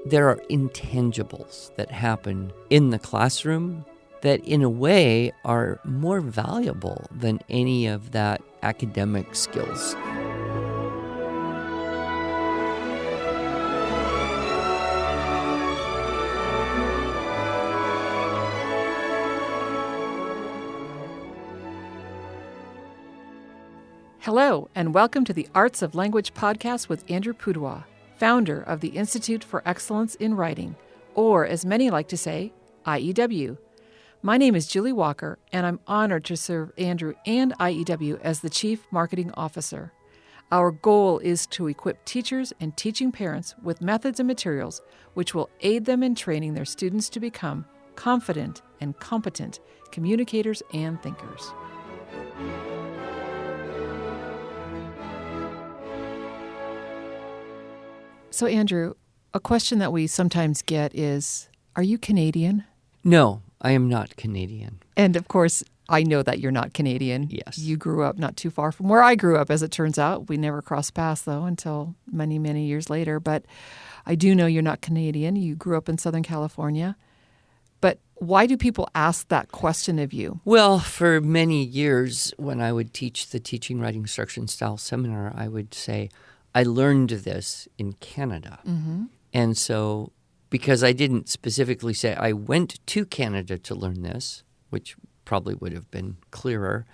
there are intangibles that happen in the classroom that in a way are more valuable than any of that academic skills. Hello, and welcome to the Arts of Language podcast with Andrew Pudewa, founder of the Institute for Excellence in Writing, or as many like to say, IEW. My name is Julie Walker, and I'm honored to serve Andrew and IEW as the Chief Marketing Officer. Our goal is to equip teachers and teaching parents with methods and materials which will aid them in training their students to become confident and competent communicators and thinkers. So, Andrew, a question that we sometimes get is, are you Canadian? No, I am not Canadian. And of course, I know that you're not Canadian. Yes. You grew up not too far from where I grew up, as it turns out. We never crossed paths, though, until many, many years later. But I do know you're not Canadian. You grew up in Southern California. But why do people ask that question of you? Well, for many years, when I would teach the Teaching, Writing, Instruction Style seminar, I would say, I learned this in Canada. Mm-hmm. And so, because I didn't specifically say I went to Canada to learn this, which probably would have been clearer,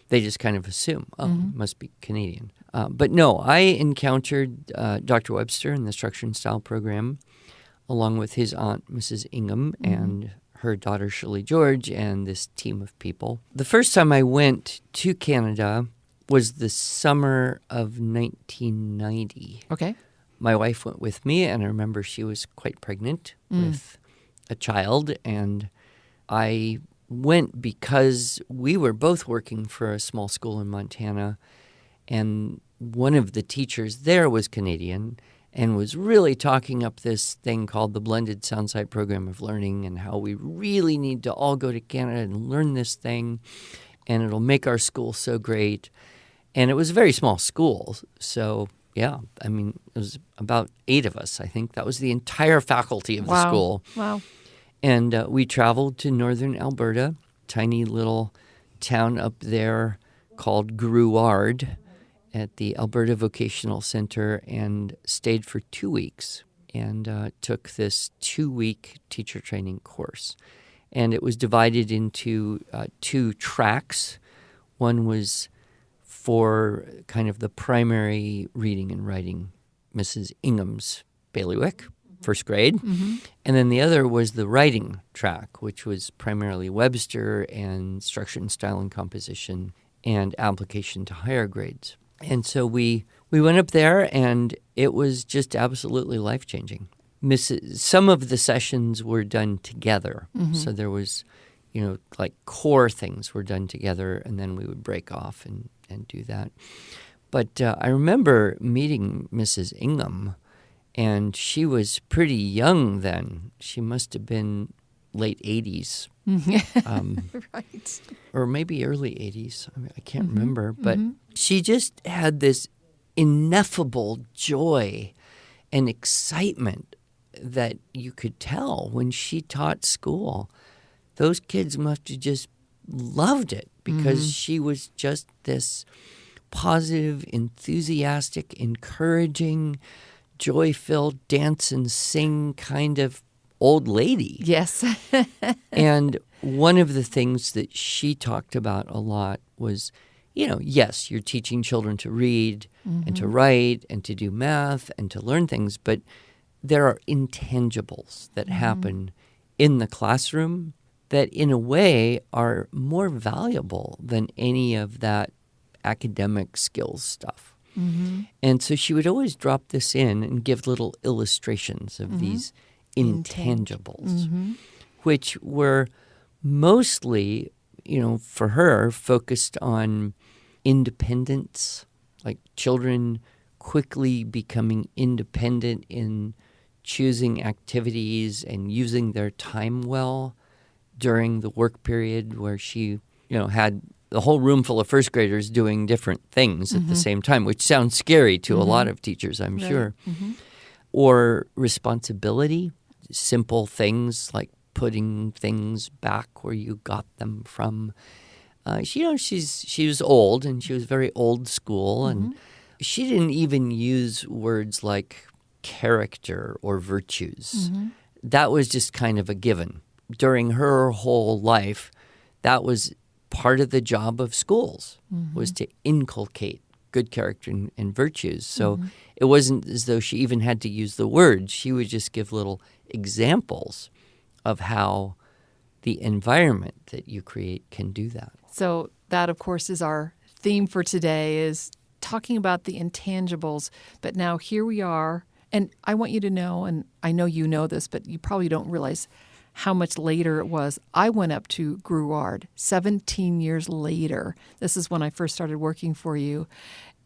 they just kind of assume, must be Canadian. But no, I encountered Dr. Webster in the Structure and Style program, along with his aunt, Mrs. Ingham, and her daughter, Shirley George, and this team of people. The first time I went to Canada was the summer of 1990. Okay. My wife went with me, and I remember she was quite pregnant with a child, and I went because we were both working for a small school in Montana, and one of the teachers there was Canadian and was really talking up this thing called the Blended Soundside Program of Learning and how we really need to all go to Canada and learn this thing, and it'll make our school so great. And it was a very small school, so yeah, I mean, it was about 8 of us, I think. That was the entire faculty of the school. Wow. And we traveled to northern Alberta, tiny little town up there called Grouard at the Alberta Vocational Center, and stayed for 2 weeks and took this 2-week teacher training course. And it was divided into 2 tracks. One was for kind of the primary reading and writing, Mrs. Ingham's bailiwick, first grade. Mm-hmm. And then the other was the writing track, which was primarily Webster and structure and style and composition and application to higher grades. And so we went up there, and it was just absolutely life-changing. Some of the sessions were done together. Mm-hmm. So there was, like core things were done together, and then we would break off and do that. But I remember meeting Mrs. Ingham, and she was pretty young then. She must have been late 80s. Right. Or maybe early 80s. I can't remember. But she just had this ineffable joy and excitement that you could tell when she taught school. Those kids must have just loved it because she was just this positive, enthusiastic, encouraging, joy-filled, dance and sing kind of old lady. Yes. And one of the things that she talked about a lot was, yes, you're teaching children to read and to write and to do math and to learn things, but there are intangibles that happen in the classroom that in a way are more valuable than any of that academic skills stuff. Mm-hmm. And so she would always drop this in and give little illustrations of these intangibles, which were mostly, for her, focused on independence, like children quickly becoming independent in choosing activities and using their time well during the work period where she, had the whole room full of first graders doing different things at the same time, which sounds scary to a lot of teachers, I'm sure. or responsibility, simple things like putting things back where you got them from. She was old, and she was very old school, and she didn't even use words like character or virtues. That was just kind of a given. During her whole life, that was part of the job of schools, was to inculcate good character and virtues. So it wasn't as though she even had to use the words. She would just give little examples of how the environment that you create can do that. So that, of course, is our theme for today, is talking about the intangibles. But now here we are, and I want you to know, and I know you know this, but you probably don't realize how much later it was. I went up to Gruard 17 years later. This is when I first started working for you.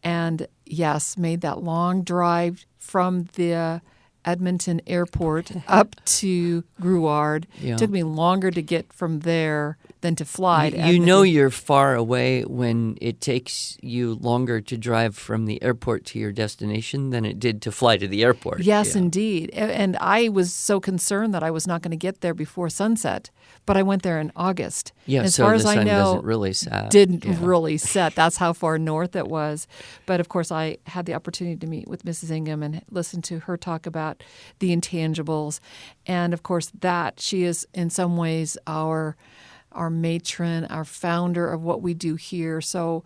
And yes, made that long drive from the Edmonton airport up to Gruard. Yeah. Took me longer to get from there than to fly to You Edmonton. know you're far away when it takes you longer to drive from the airport to your destination than it did to fly to the airport. Yes, Yeah. indeed. And I was so concerned that I was not going to get there before sunset, but I went there in August. Yeah, And as so far the as I sun know, doesn't really set. didn't Yeah. really set. That's how far north it was. But of course, I had the opportunity to meet with Mrs. Ingham and listen to her talk about the intangibles. And of course, that she is in some ways our matron, our founder of what we do here. So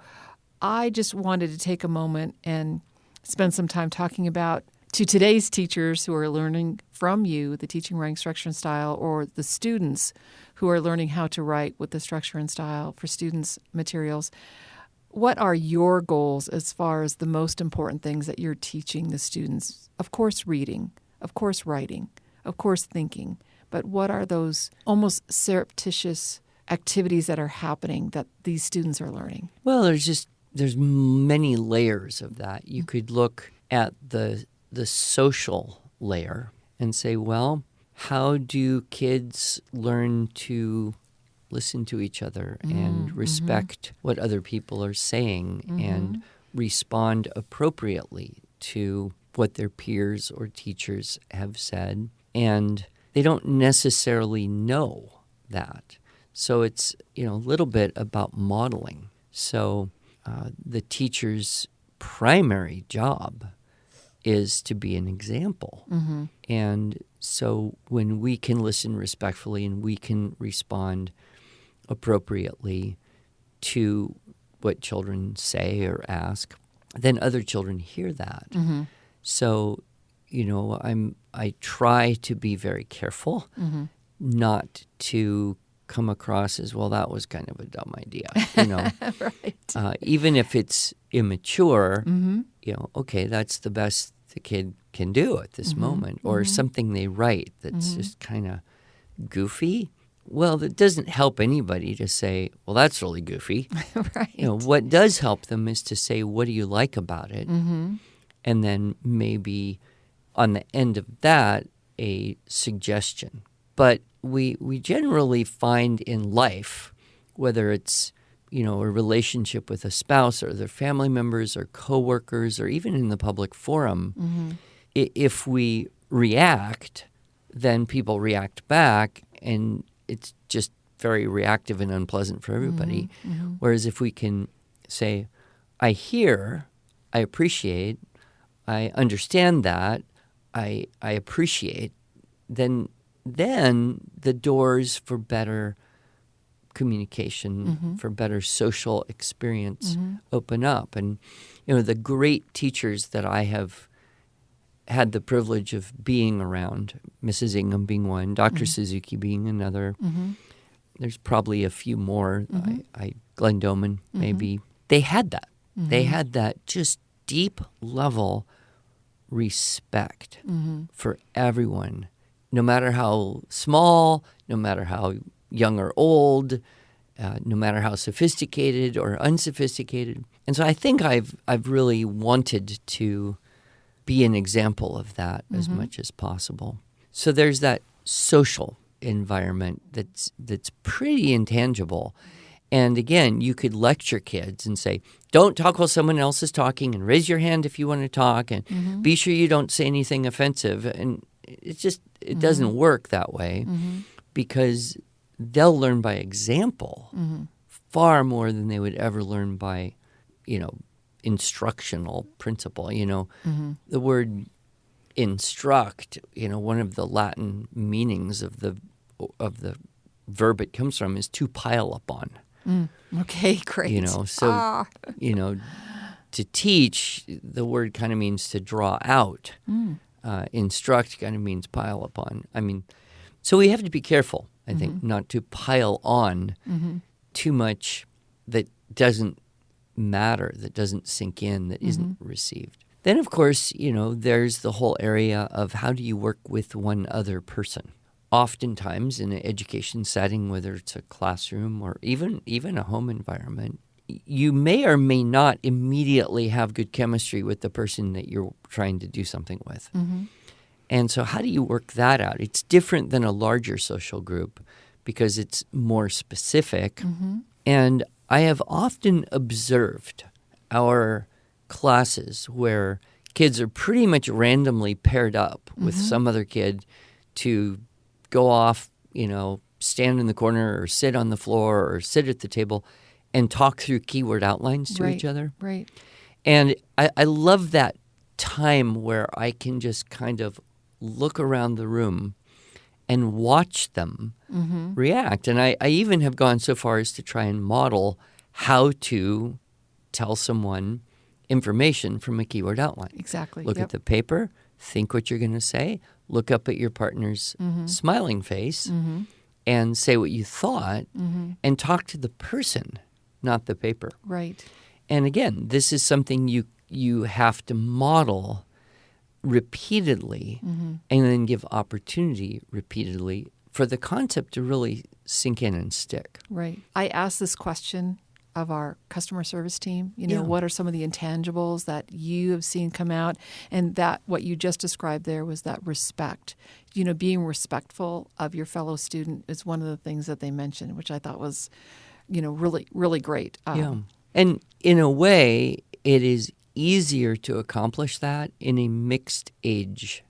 I just wanted to take a moment and spend some time talking about to today's teachers who are learning from you the teaching, writing, structure, and style, or the students who are learning how to write with the structure and style for students' materials. What are your goals as far as the most important things that you're teaching the students? Of course, reading, of course, writing, of course, thinking. But what are those almost surreptitious activities that are happening that these students are learning? Well, there's many layers of that. You could look at the social layer and say, well, how do kids learn to listen to each other and respect what other people are saying and respond appropriately to what their peers or teachers have said? And they don't necessarily know that. So it's, a little bit about modeling. So the teacher's primary job is to be an example. And so when we can listen respectfully and we can respond appropriately to what children say or ask, then other children hear that. So, I try to be very careful not to come across as, well, that was kind of a dumb idea, Right. even if it's immature, okay, that's the best the kid can do at this moment, or something they write that's just kind of goofy. Well, that doesn't help anybody to say, well, that's really goofy. Right. What does help them is to say, what do you like about it? And then maybe on the end of that, a suggestion. But we generally find in life, whether it's, a relationship with a spouse or their family members or coworkers or even in the public forum, if we react, then people react back, and it's just very reactive and unpleasant for everybody. Whereas if we can say, I hear, I appreciate, I understand that, I appreciate, then the doors for better communication, for better social experience open up. And, the great teachers that I have had the privilege of being around, Mrs. Ingham being one, Dr. Suzuki being another. There's probably a few more, Glenn Doman maybe. They had that. They had that just deep level respect for everyone, no matter how small, no matter how young or old, no matter how sophisticated or unsophisticated. And so I think I've really wanted to be an example of that as much as possible. So there's that social environment that's pretty intangible. And again, you could lecture kids and say, don't talk while someone else is talking, and raise your hand if you want to talk, and be sure you don't say anything offensive. And it doesn't work that way because they'll learn by example far more than they would ever learn by, instructional principle. The word instruct, one of the Latin meanings of the verb it comes from is to pile upon. Okay, great. To teach, the word kind of means to draw out. Instruct kind of means pile upon. So we have to be careful, I think, not to pile on too much that doesn't matter, that doesn't sink in, that isn't received. Then, of course, there's the whole area of how do you work with one other person. Oftentimes in an education setting, whether it's a classroom or even a home environment, you may or may not immediately have good chemistry with the person that you're trying to do something with. And so how do you work that out? It's different than a larger social group because it's more specific. And I have often observed our classes where kids are pretty much randomly paired up with some other kid to go off, stand in the corner or sit on the floor or sit at the table and talk through keyword outlines to each other. Right. And I love that time where I can just kind of look around the room and watch them react. And I even have gone so far as to try and model how to tell someone information from a keyword outline. Exactly. Look at the paper, think what you're going to say, look up at your partner's smiling face, and say what you thought, and talk to the person, not the paper. Right. And again, this is something you have to model repeatedly and then give opportunity repeatedly for the concept to really sink in and stick. Right. I asked this question of our customer service team, what are some of the intangibles that you have seen come out? And that what you just described there was that respect. Being respectful of your fellow student is one of the things that they mentioned, which I thought was, really, really great. And in a way, it is easier to accomplish that in a mixed age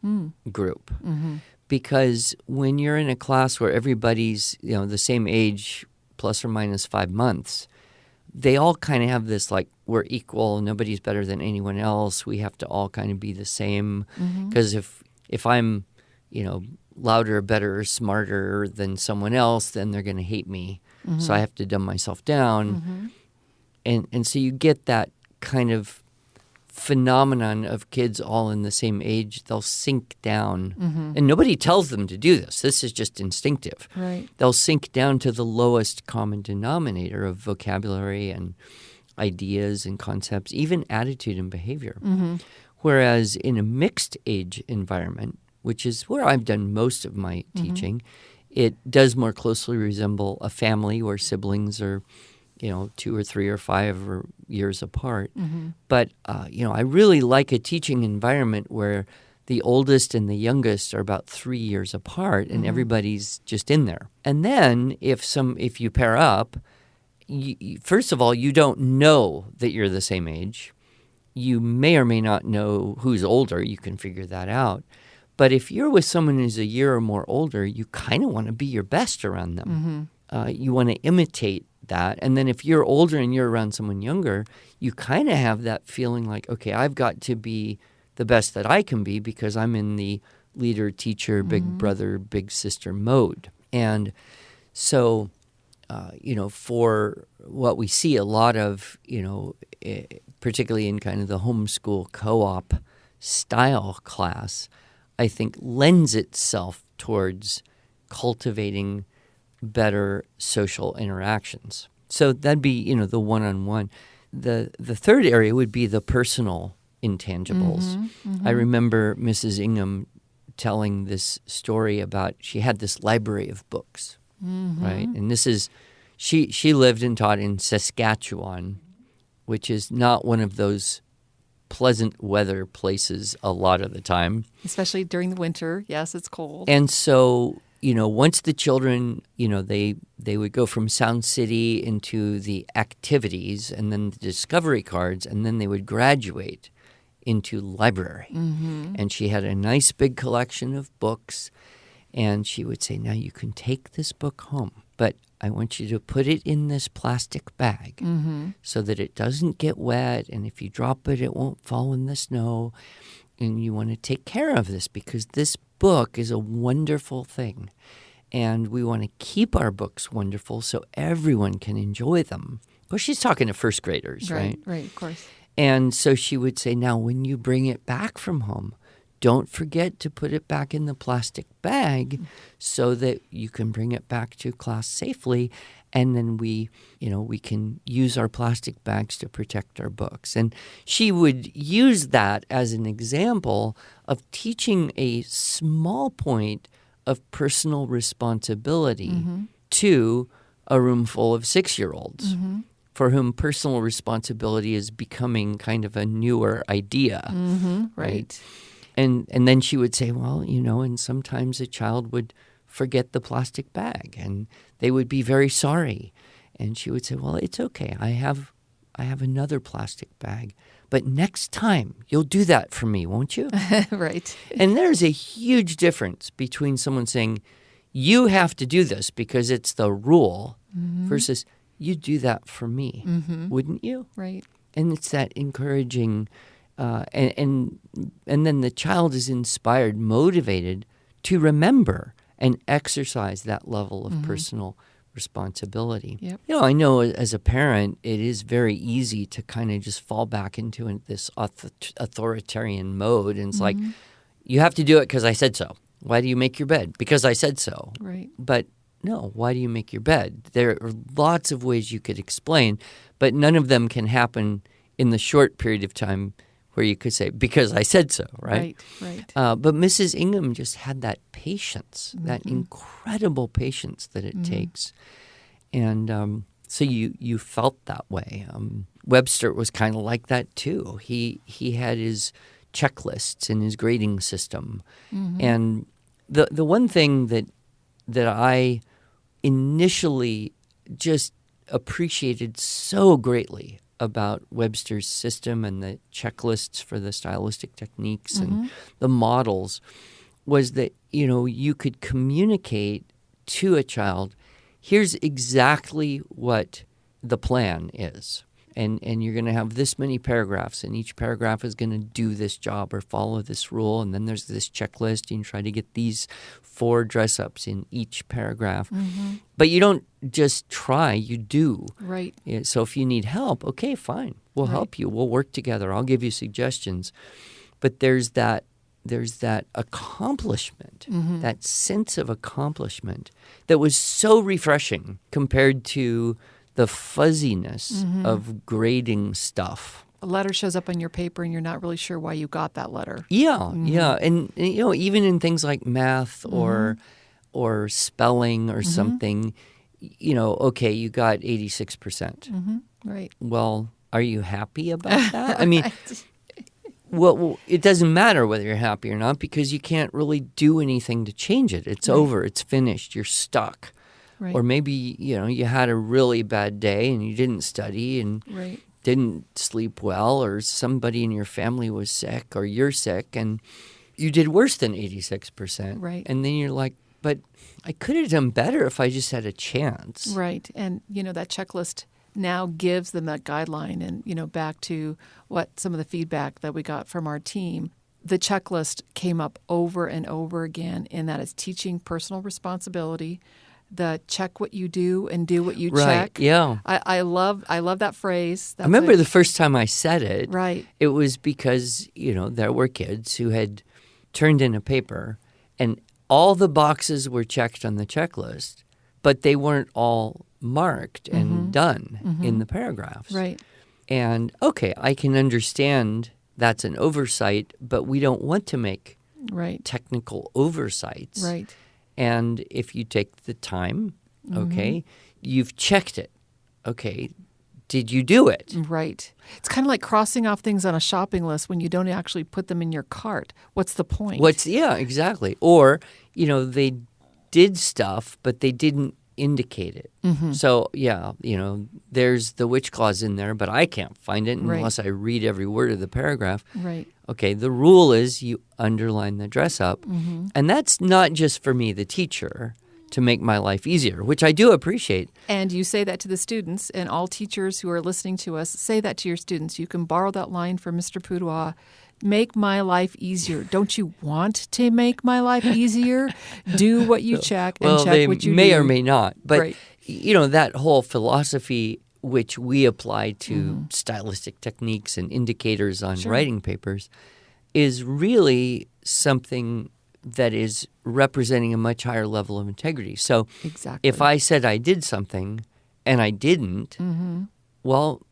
group. Because when you're in a class where everybody's, the same age plus or minus 5 months, they all kind of have this we're equal, nobody's better than anyone else, we have to all kind of be the same. Because if I'm, louder, better, smarter than someone else, then they're going to hate me. So I have to dumb myself down. And so you get that kind of phenomenon of kids all in the same age. They'll sink down. And nobody tells them to do this. This is just instinctive. Right. They'll sink down to the lowest common denominator of vocabulary and ideas and concepts, even attitude and behavior. Whereas in a mixed age environment, which is where I've done most of my teaching, it does more closely resemble a family where siblings are 2 or 3 or 5 years apart. But, I really like a teaching environment where the oldest and the youngest are about 3 years apart and everybody's just in there. And then if you pair up, first of all, you don't know that you're the same age. You may or may not know who's older. You can figure that out. But if you're with someone who's a year or more older, you kind of want to be your best around them. You want to imitate that. And then if you're older and you're around someone younger, you kind of have that feeling like, okay, I've got to be the best that I can be because I'm in the leader, teacher, big brother, big sister mode. And so, for what we see a lot of, particularly in kind of the homeschool co-op style class, I think lends itself towards cultivating better social interactions. So that'd be, the one-on-one. The third area would be the personal intangibles. I remember Mrs. Ingham telling this story about she had this library of books, right? And this is, she lived and taught in Saskatchewan, which is not one of those pleasant weather places a lot of the time. Especially during the winter. Yes, it's cold. And so, once the children, they would go from Sound City into the activities and then the discovery cards, and then they would graduate into library. And she had a nice big collection of books, and she would say, now you can take this book home, but I want you to put it in this plastic bag so that it doesn't get wet, and if you drop it, it won't fall in the snow. And you want to take care of this because this book is a wonderful thing. And we want to keep our books wonderful so everyone can enjoy them. Well, she's talking to first graders, right? Right, of course. And so she would say, now, when you bring it back from home, don't forget to put it back in the plastic bag so that you can bring it back to class safely. And then we can use our plastic bags to protect our books. And she would use that as an example of teaching a small point of personal responsibility to a room full of 6-year-olds for whom personal responsibility is becoming kind of a newer idea. Right. And then she would say, well, and sometimes a child would forget the plastic bag and they would be very sorry. And she would say, well, it's okay. I have another plastic bag. But next time you'll do that for me, won't you? Right. And there's a huge difference between someone saying, you have to do this because it's the rule versus you do that for me, wouldn't you? Right. And it's that encouraging, and then the child is inspired, motivated to remember and exercise that level of personal responsibility. Yep. I know as a parent, it is very easy to kind of just fall back into this authoritarian mode. And it's like, you have to do it because I said so. Why do you make your bed? Because I said so. Right. But no, why do you make your bed? There are lots of ways you could explain, but none of them can happen in the short period of time where you could say, because I said so, right? Right. But Mrs. Ingham just had that patience, that incredible patience that it takes. And so you felt that way. Webster was kind of like that too. He had his checklists and his grading system. And the one thing that I initially just appreciated so greatly about Webster's system and the checklists for the stylistic techniques and the models was that, you could communicate to a child, here's exactly what the plan is. And you're going to have this many paragraphs, and each paragraph is going to do this job or follow this rule. And then there's this checklist. You try to get these 4 dress-ups in each paragraph. But you don't just try, you do. Right. So if you need help, okay, fine. We'll help you. We'll work together. I'll give you suggestions. But there's that accomplishment, that sense of accomplishment that was so refreshing compared to the fuzziness of grading stuff. A letter shows up on your paper and you're not really sure why you got that letter. Yeah. And even in things like math or spelling or something, okay, you got 86%. Right. Well, are you happy about that? I mean, well, it doesn't matter whether you're happy or not because you can't really do anything to change it. It's over. It's finished. You're stuck. Right. Or maybe, you had a really bad day and you didn't study and didn't sleep well, or somebody in your family was sick or you're sick and you did worse than 86%. Right. And then you're like, but I could have done better if I just had a chance. Right. And, that checklist now gives them that guideline. And, back to what some of the feedback that we got from our team, the checklist came up over and over again in that it's teaching personal responsibility, the check what you do and do what you check. Yeah. I love that phrase. I remember the first time I said it. Right. It was because, there were kids who had turned in a paper and all the boxes were checked on the checklist, but they weren't all marked and done in the paragraphs. Right. And, okay, I can understand that's an oversight, but we don't want to make technical oversights. Right. And if you take the time, okay, you've checked it. Okay, did you do it? Right. It's kind of like crossing off things on a shopping list when you don't actually put them in your cart. What's the point? Yeah, exactly. Or, they did stuff, but they didn't indicate it. So, yeah, there's the which clause in there, but I can't find it unless I read every word of the paragraph. Right. Okay, the rule is you underline the dress up. And that's not just for me, the teacher, to make my life easier, which I do appreciate. And you say that to the students, and all teachers who are listening to us, say that to your students. You can borrow that line from Mr. Pudois. Make my life easier. Don't you want to make my life easier? Do what you check and check what you may do. or may not. But, Right. That whole philosophy which we apply to stylistic techniques and indicators on writing papers is really something that is representing a much higher level of integrity. So Exactly. if I said I did something and I didn't, well,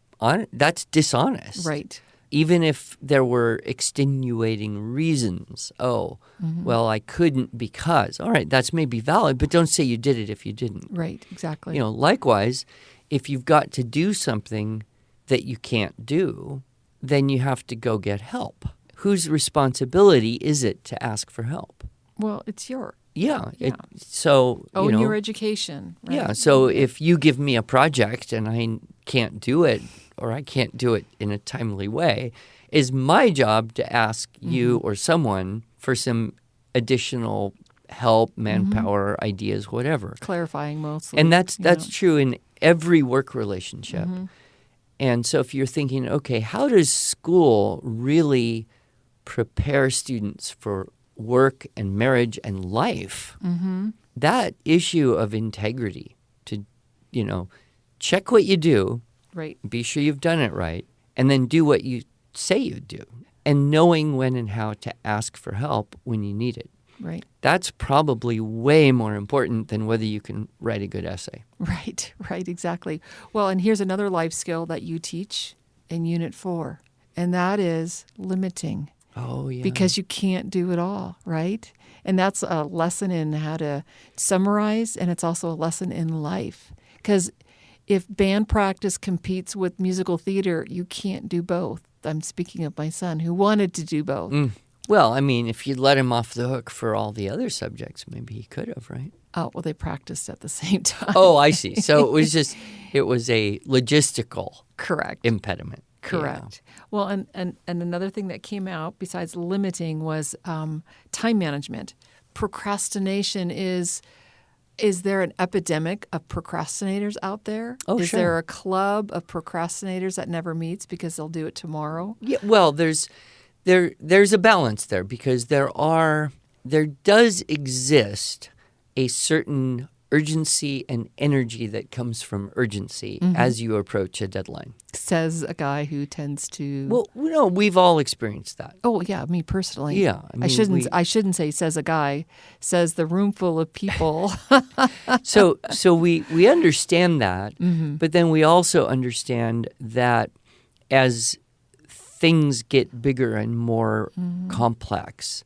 that's dishonest. Right. Even if there were extenuating reasons. Well, I couldn't because. All right, that's maybe valid, but don't say you did it if you didn't. Right, exactly. Likewise, if you've got to do something that you can't do, then you have to go get help. Whose responsibility is it to ask for help? Well, it's your. Yeah. Yeah. So, Own your education. Right? Yeah. So if you give me a project and I can't do it, or I can't do it in a timely way, is my job to ask you or someone for some additional help, manpower, ideas, whatever. Clarifying mostly. And that's true in every work relationship. And so if you're thinking, okay, how does school really prepare students for work and marriage and life? That issue of integrity, to, check what you do, right. be sure you've done it right, and then do what you say you do, and knowing when and how to ask for help when you need it. Right. That's probably way more important than whether you can write a good essay. Right, exactly. Well, and here's another life skill that you teach in Unit 4, and that is limiting. Oh, yeah. Because you can't do it all, right? And that's a lesson in how to summarize, and it's also a lesson in life. Because if band practice competes with musical theater, you can't do both. I'm speaking of my son who wanted to do both. Well, I mean, if you'd let him off the hook for all the other subjects, maybe he could have, right? Oh, well, they practiced at the same time. Oh, I see. So it was a logistical Correct. impediment. Correct. Yeah. Well, and another thing that came out besides limiting was time management. Procrastination is there an epidemic of procrastinators out there? Oh, is sure. there a club of procrastinators that never meets because they'll do it tomorrow? Yeah, well, there's a balance there because there does exist a certain urgency and energy that comes from urgency as you approach a deadline. Says a guy who tends to. Well, no, we've all experienced that. Oh yeah, me personally. Yeah, I shouldn't say says a guy. Says the room full of people. So we understand that, but then we also understand that as things get bigger and more complex,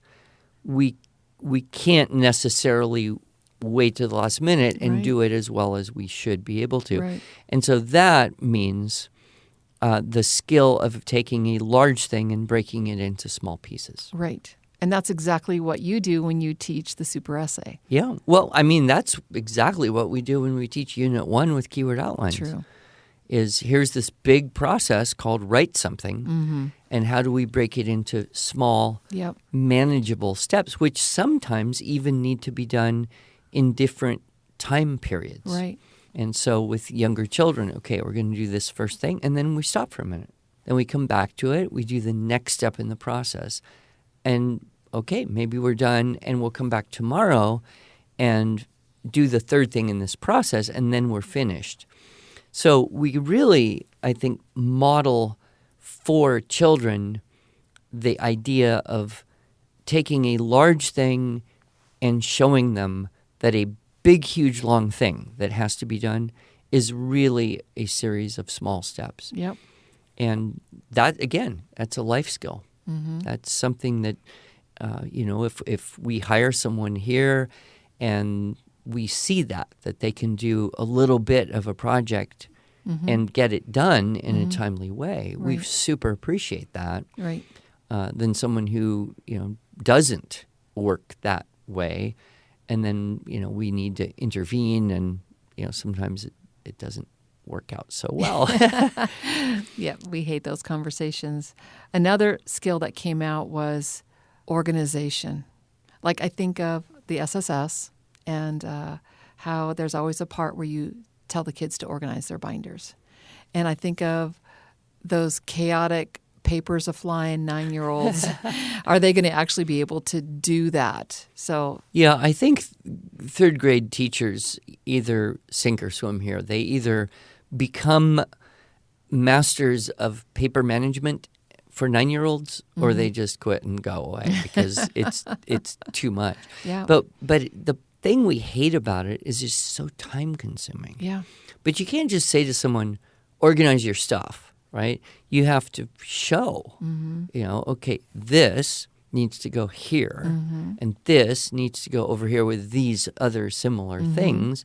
we can't necessarily wait to the last minute and do it as well as we should be able to. Right. And so that means the skill of taking a large thing and breaking it into small pieces. Right. And that's exactly what you do when you teach the super essay. Yeah. Well, I mean, that's exactly what we do when we teach Unit 1 with keyword outlines. True. Is here's this big process called write something, and how do we break it into small, manageable steps, which sometimes even need to be done in different time periods. Right. And so with younger children, okay, we're going to do this first thing, and then we stop for a minute. Then we come back to it. We do the next step in the process. And, okay, maybe we're done, and we'll come back tomorrow and do the third thing in this process, and then we're finished. So we really, I think, model for children the idea of taking a large thing and showing them that a big, huge, long thing that has to be done is really a series of small steps. Yep. And that, again, that's a life skill. That's something that, if we hire someone here and we see that they can do a little bit of a project and get it done in a timely way, we super appreciate that. Right. Than someone who, doesn't work that way and then, we need to intervene, and, sometimes it doesn't work out so well. Yeah, we hate those conversations. Another skill that came out was organization. Like I think of the SSS and how there's always a part where you tell the kids to organize their binders. And I think of those chaotic papers a-flying 9-year-olds. Are they going to actually be able to do that? So yeah, I think third grade teachers either sink or swim here. They either become masters of paper management for 9-year-olds, or they just quit and go away because it's too much. Yeah. But the thing we hate about it is it's so time consuming. Yeah. But you can't just say to someone, organize your stuff, right? You have to show, okay, this needs to go here, and this needs to go over here with these other similar things.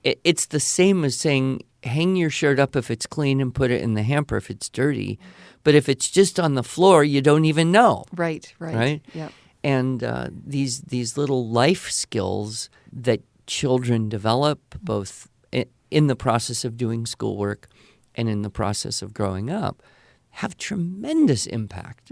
It's the same as saying, hang your shirt up if it's clean and put it in the hamper if it's dirty. But if it's just on the floor, you don't even know. Right. Yep. And these little life skills that children develop, both in the process of doing schoolwork and in the process of growing up, have tremendous impact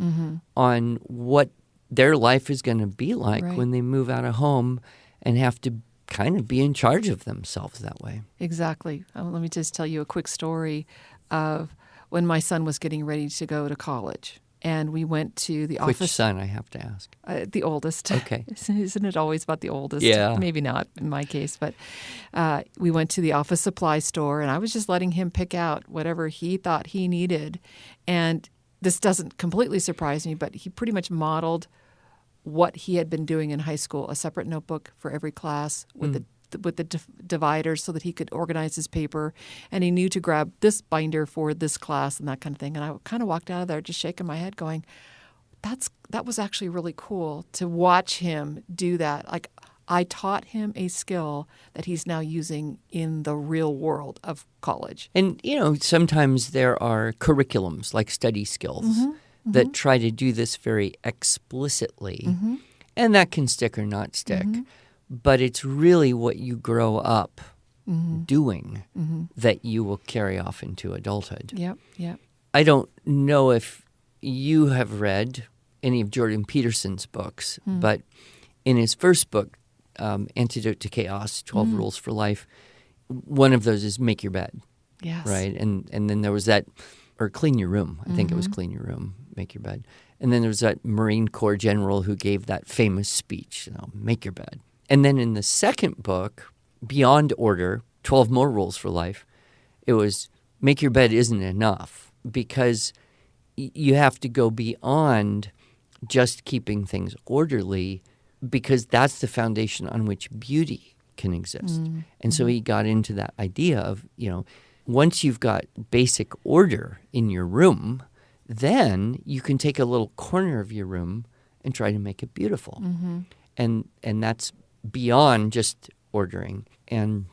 on what their life is going to be like when they move out of home and have to kind of be in charge of themselves that way. Exactly. Let me just tell you a quick story of when my son was getting ready to go to college. And we went to the office. Which son, I have to ask? The oldest. Okay. Isn't it always about the oldest? Yeah. Maybe not in my case. But we went to the office supply store, and I was just letting him pick out whatever he thought he needed. And this doesn't completely surprise me, but he pretty much modeled what he had been doing in high school, a separate notebook for every class with the dividers so that he could organize his paper. And he knew to grab this binder for this class and that kind of thing. And I kind of walked out of there just shaking my head going, that was actually really cool to watch him do that. Like, I taught him a skill that he's now using in the real world of college. And, sometimes there are curriculums like study skills that try to do this very explicitly. And that can stick or not stick. But it's really what you grow up doing that you will carry off into adulthood. Yep. I don't know if you have read any of Jordan Peterson's books, but in his first book, Antidote to Chaos, 12 Rules for Life, one of those is make your bed. Yes. Right? And then there was that, or clean your room. I think it was clean your room, make your bed. And then there was that Marine Corps general who gave that famous speech, make your bed. And then in the second book, Beyond Order, 12 More Rules for Life, it was make your bed isn't enough because you have to go beyond just keeping things orderly because that's the foundation on which beauty can exist. And so he got into that idea of, once you've got basic order in your room, then you can take a little corner of your room and try to make it beautiful. And that's beyond just ordering. And,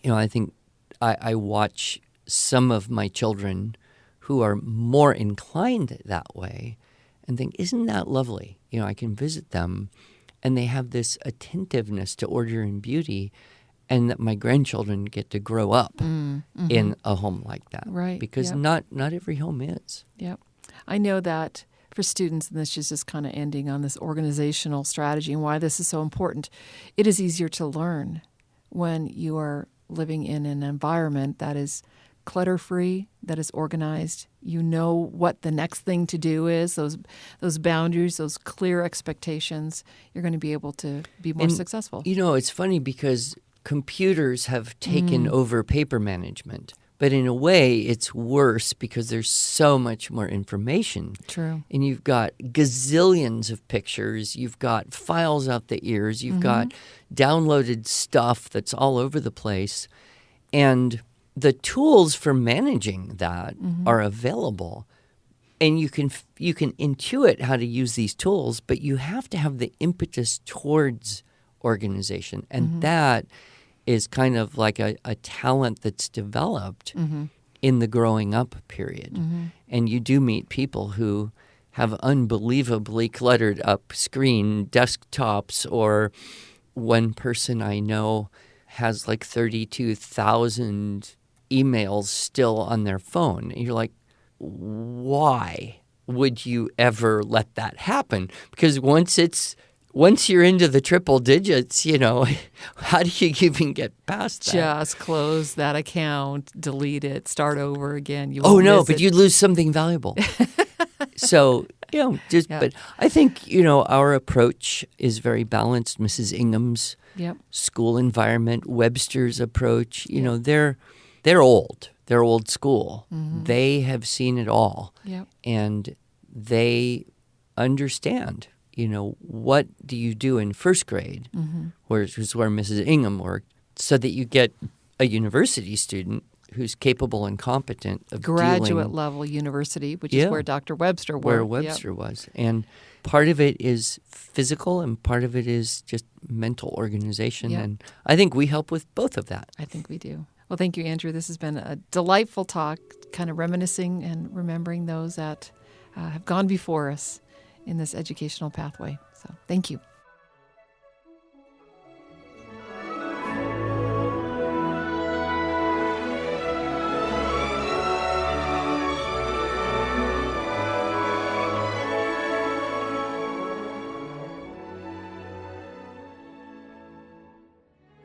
I think I watch some of my children who are more inclined that way and think, isn't that lovely? I can visit them and they have this attentiveness to order and beauty, and that my grandchildren get to grow up in a home like that. Right. Because not every home is. Yep. I know that for students, and this is just kind of ending on this organizational strategy and why this is so important, it is easier to learn when you are living in an environment that is clutter-free, that is organized. You know what the next thing to do is, those boundaries, those clear expectations. You're going to be able to be more successful. It's funny because computers have taken over paper management. But in a way, it's worse because there's so much more information. True. And you've got gazillions of pictures. You've got files out the ears. You've got downloaded stuff that's all over the place. And the tools for managing that are available. And you can intuit how to use these tools, but you have to have the impetus towards organization. And that is kind of like a talent that's developed in the growing up period. And you do meet people who have unbelievably cluttered up screen desktops or one person I know has like 32,000 emails still on their phone. And you're like, why would you ever let that happen? Because once you're into the triple digits, how do you even get past that? Just close that account, delete it, start over again. You Oh, won't no, miss but it. you'd lose something valuable. So, but I think, our approach is very balanced. Mrs. Ingham's Yep. school environment, Webster's approach, they're old. They're old school. Mm-hmm. They have seen it all. Yep. And they understand, what do you do in first grade, which is where Mrs. Ingham worked, so that you get a university student who's capable and competent of Graduate dealing, level university, which is where Dr. Webster worked. where Webster was. And part of it is physical and part of it is just mental organization. Yep. And I think we help with both of that. I think we do. Well, thank you, Andrew. This has been a delightful talk, kind of reminiscing and remembering those that have gone before us in this educational pathway. So thank you.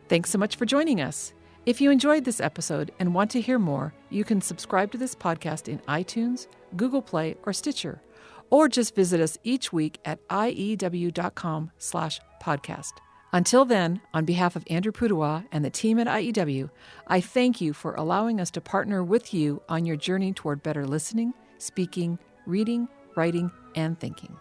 Thanks so much for joining us. If you enjoyed this episode and want to hear more, you can subscribe to this podcast in iTunes, Google Play, or Stitcher, or just visit us each week at iew.com/podcast. Until then, on behalf of Andrew Pudewa and the team at IEW, I thank you for allowing us to partner with you on your journey toward better listening, speaking, reading, writing, and thinking.